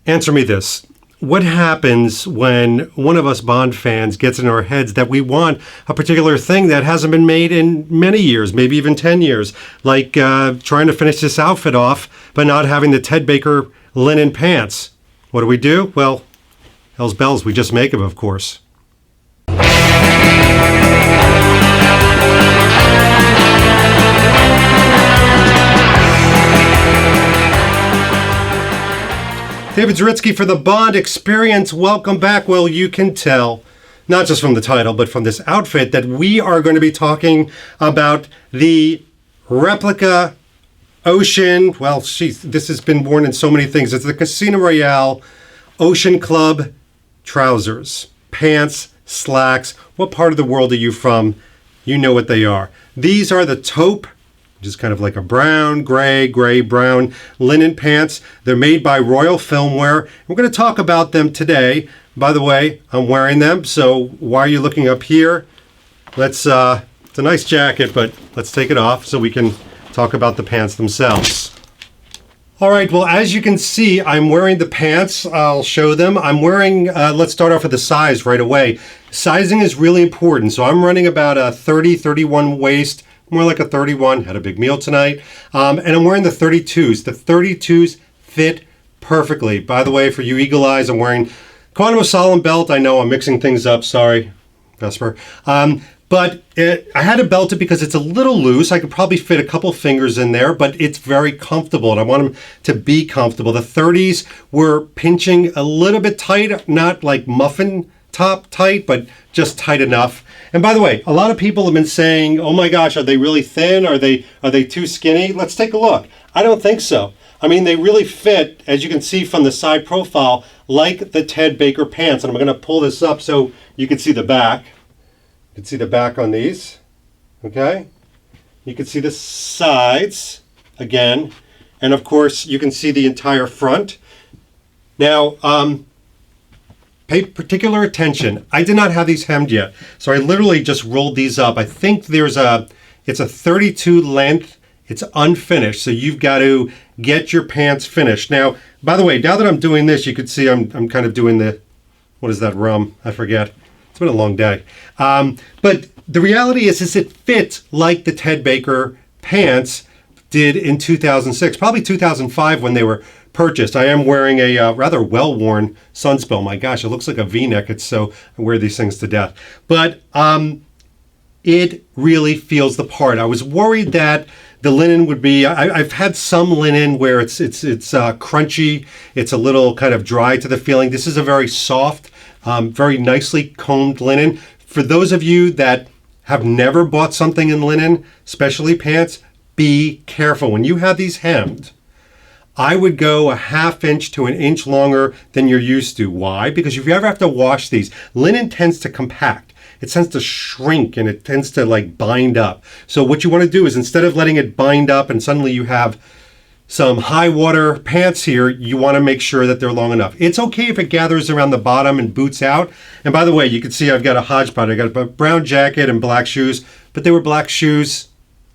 Answer me this. What happens when one of us Bond fans gets in our heads that we want a particular thing that hasn't been made in many years, maybe even 10 years, like trying to finish this outfit off, but not having the Ted Baker linen pants? What do? Well, hell's bells, we just make them, of course. David Zaritsky for the Bond Experience. Welcome back. Well, you can tell, not just from the title, but from this outfit, that we are going to be talking about the replica Ocean. Well, this has been worn in so many things. It's the Casino Royale Ocean Club trousers, pants, slacks. What part of the world are you from? You know what they are. These are the taupe, which is kind of like a brown, gray, brown linen pants. They're made by Royale Filmwear. We're going to talk about them today. By the way, I'm wearing them, so why are you looking up here? It's a nice jacket, but let's take it off so we can talk about the pants themselves. All right, well, as you can see, I'm wearing the pants. I'll show them. I'm wearing, let's start off with the size right away. Sizing is really important. So I'm running about a 30, 31 waist, more like a 31, had a big meal tonight. And I'm wearing the 32s. The 32s fit perfectly. By the way, for you eagle eyes, I'm wearing Quantum of Solomon belt. I know I'm mixing things up, sorry, Vesper. But I had to belt it because it's a little loose. I could probably fit a couple fingers in there, but it's very comfortable, and I want them to be comfortable. The 30s were pinching a little bit tight, not like muffin top tight, but just tight enough. And by the way, a lot of people have been saying, oh my gosh, are they really thin? Are they too skinny? Let's take a look. I don't think so. I mean, they really fit, as you can see from the side profile, like the Ted Baker pants. And I'm going to pull this up so you can see the back. You can see the back on these, okay? You can see the sides, again. And of course, you can see the entire front. Now, pay particular attention. I did not have these hemmed yet, so I literally just rolled these up. I think it's a 32 length. It's unfinished, so you've got to get your pants finished. Now, by the way, now that I'm doing this, you can see I'm kind of doing what is that rum? I forget. It's been a long day. But the reality is it fits like the Ted Baker pants did in 2006, probably 2005 when they were purchased. I am wearing a rather well-worn Sunspell. My gosh, it looks like a V-neck. It's so, I wear these things to death. But it really feels the part. I was worried that the linen would be, I've had some linen where it's crunchy. It's a little kind of dry to the feeling. This is a very soft, very nicely combed linen. For those of you that have never bought something in linen, especially pants, be careful. When you have these hemmed, I would go a ½ inch to an inch longer than you're used to. Why? Because if you ever have to wash these, linen tends to compact. It tends to shrink and it tends to like bind up. So what you want to do is instead of letting it bind up and suddenly you have some high water pants here, you want to make sure that they're long enough. It's okay if it gathers around the bottom and boots out. And by the way, you can see I've got a hodgepodge. I got a brown jacket and black shoes, but they were black shoes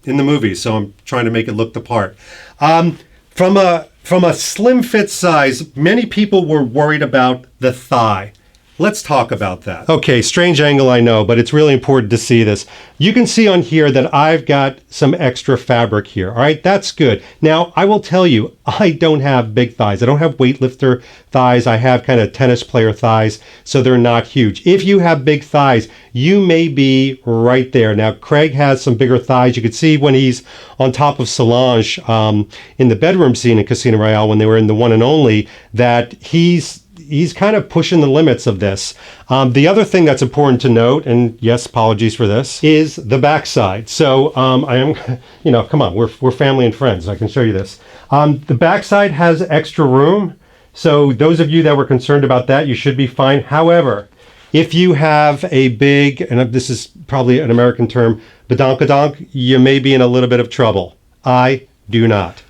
in the movie, so I'm trying to make it look the part. From a slim fit size, many people were worried about the thigh. Let's talk about that. Okay, strange angle, I know, but it's really important to see this. You can see on here that I've got some extra fabric here. All right, that's good. Now, I will tell you, I don't have big thighs. I don't have weightlifter thighs. I have kind of tennis player thighs, so they're not huge. If you have big thighs, you may be right there. Now, Craig has some bigger thighs. You can see when he's on top of Solange in the bedroom scene in Casino Royale when they were in the one and only, that he's kind of pushing the limits of this. The other thing that's important to note, and yes, apologies for this, is the backside. So I am, come on, we're family and friends. I can show you this. The backside has extra room. So those of you that were concerned about that, you should be fine. However, if you have a big, and this is probably an American term, badonkadonk, you may be in a little bit of trouble. I do not.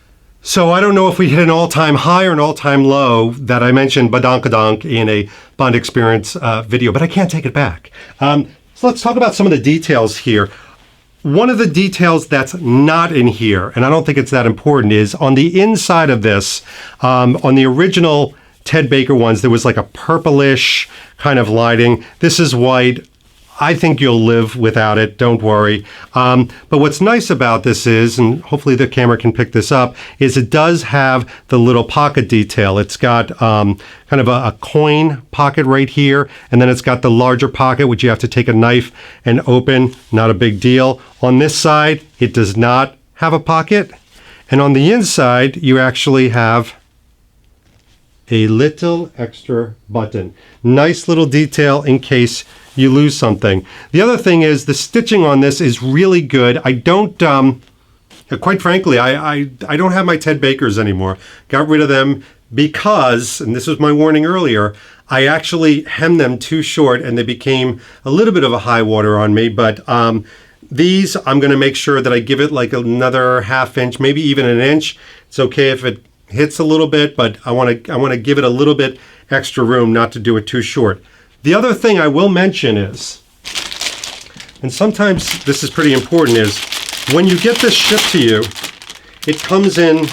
So I don't know if we hit an all-time high or an all-time low that I mentioned badonkadonk in a Bond Experience video, but I can't take it back. So let's talk about some of the details here. One of the details that's not in here, and I don't think it's that important, is on the inside of this, on the original Ted Baker ones, there was like a purplish kind of lighting. This is white. I think you'll live without it, don't worry. But what's nice about this is, and hopefully the camera can pick this up, is it does have the little pocket detail. It's got kind of a coin pocket right here, and then it's got the larger pocket, which you have to take a knife and open. Not a big deal. On this side, it does not have a pocket. And on the inside, you actually have a little extra button. Nice little detail in case you lose something. The other thing is the stitching on this is really good. I don't, quite frankly, I don't have my Ted Bakers anymore. Got rid of them because, and this was my warning earlier, I actually hemmed them too short and they became a little bit of a high water on me. But these, I'm going to make sure that I give it like another ½ inch, maybe even an inch. It's okay if it hits a little bit, but I want to give it a little bit extra room, not to do it too short. The other thing I will mention is, and sometimes this is pretty important, is when you get this shipped to you, it comes in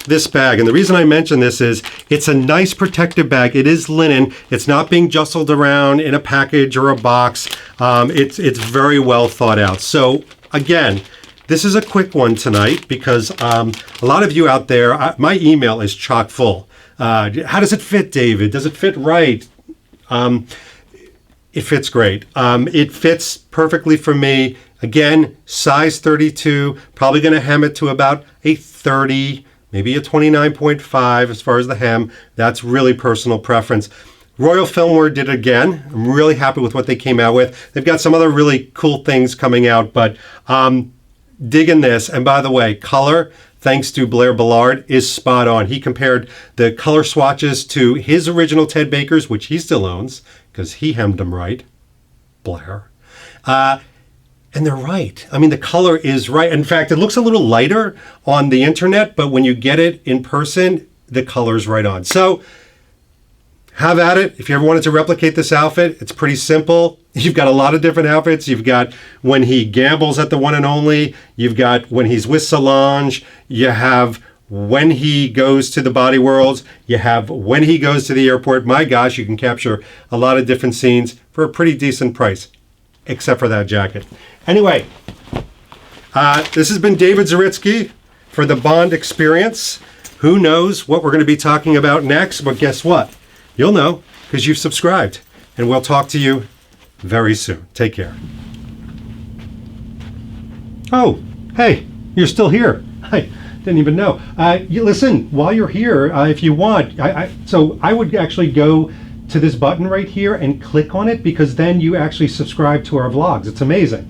this bag. And the reason I mention this is it's a nice protective bag. It is linen. It's not being jostled around in a package or a box. It's very well thought out. So again, this is a quick one tonight because a lot of you out there, my email is chock full. How does it fit, David? Does it fit right? It fits great. It fits perfectly for me. Again, size 32, probably going to hem it to about a 30, maybe a 29.5 as far as the hem. That's really personal preference. Royale Filmwear did it again. I'm really happy with what they came out with. They've got some other really cool things coming out, but digging this. And by the way, color, thanks to Blair Ballard, is spot on. He compared the color swatches to his original Ted Bakers, which he still owns, because he hemmed them right, Blair. And they're right. I mean, the color is right. In fact, it looks a little lighter on the internet, but when you get it in person, the color's right on. So have at it. If you ever wanted to replicate this outfit, it's pretty simple. You've got a lot of different outfits. You've got when he gambles at the One and Only. You've got when he's with Solange. You have when he goes to the Body Worlds. You have when he goes to the airport. My gosh, you can capture a lot of different scenes for a pretty decent price, except for that jacket. Anyway, this has been David Zaritsky for the Bond Experience. Who knows what we're going to be talking about next, but guess what? You'll know because you've subscribed, and we'll talk to you very soon. Take care. Oh, hey, you're still here. I didn't even know. You listen, while you're here, if you want, so I would actually go to this button right here and click on it because then you actually subscribe to our vlogs. It's amazing.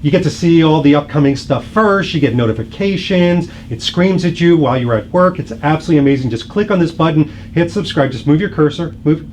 You get to see all the upcoming stuff first. You get notifications. It screams at you while you're at work. It's absolutely amazing. Just click on this button, hit subscribe. Just move your cursor. Move.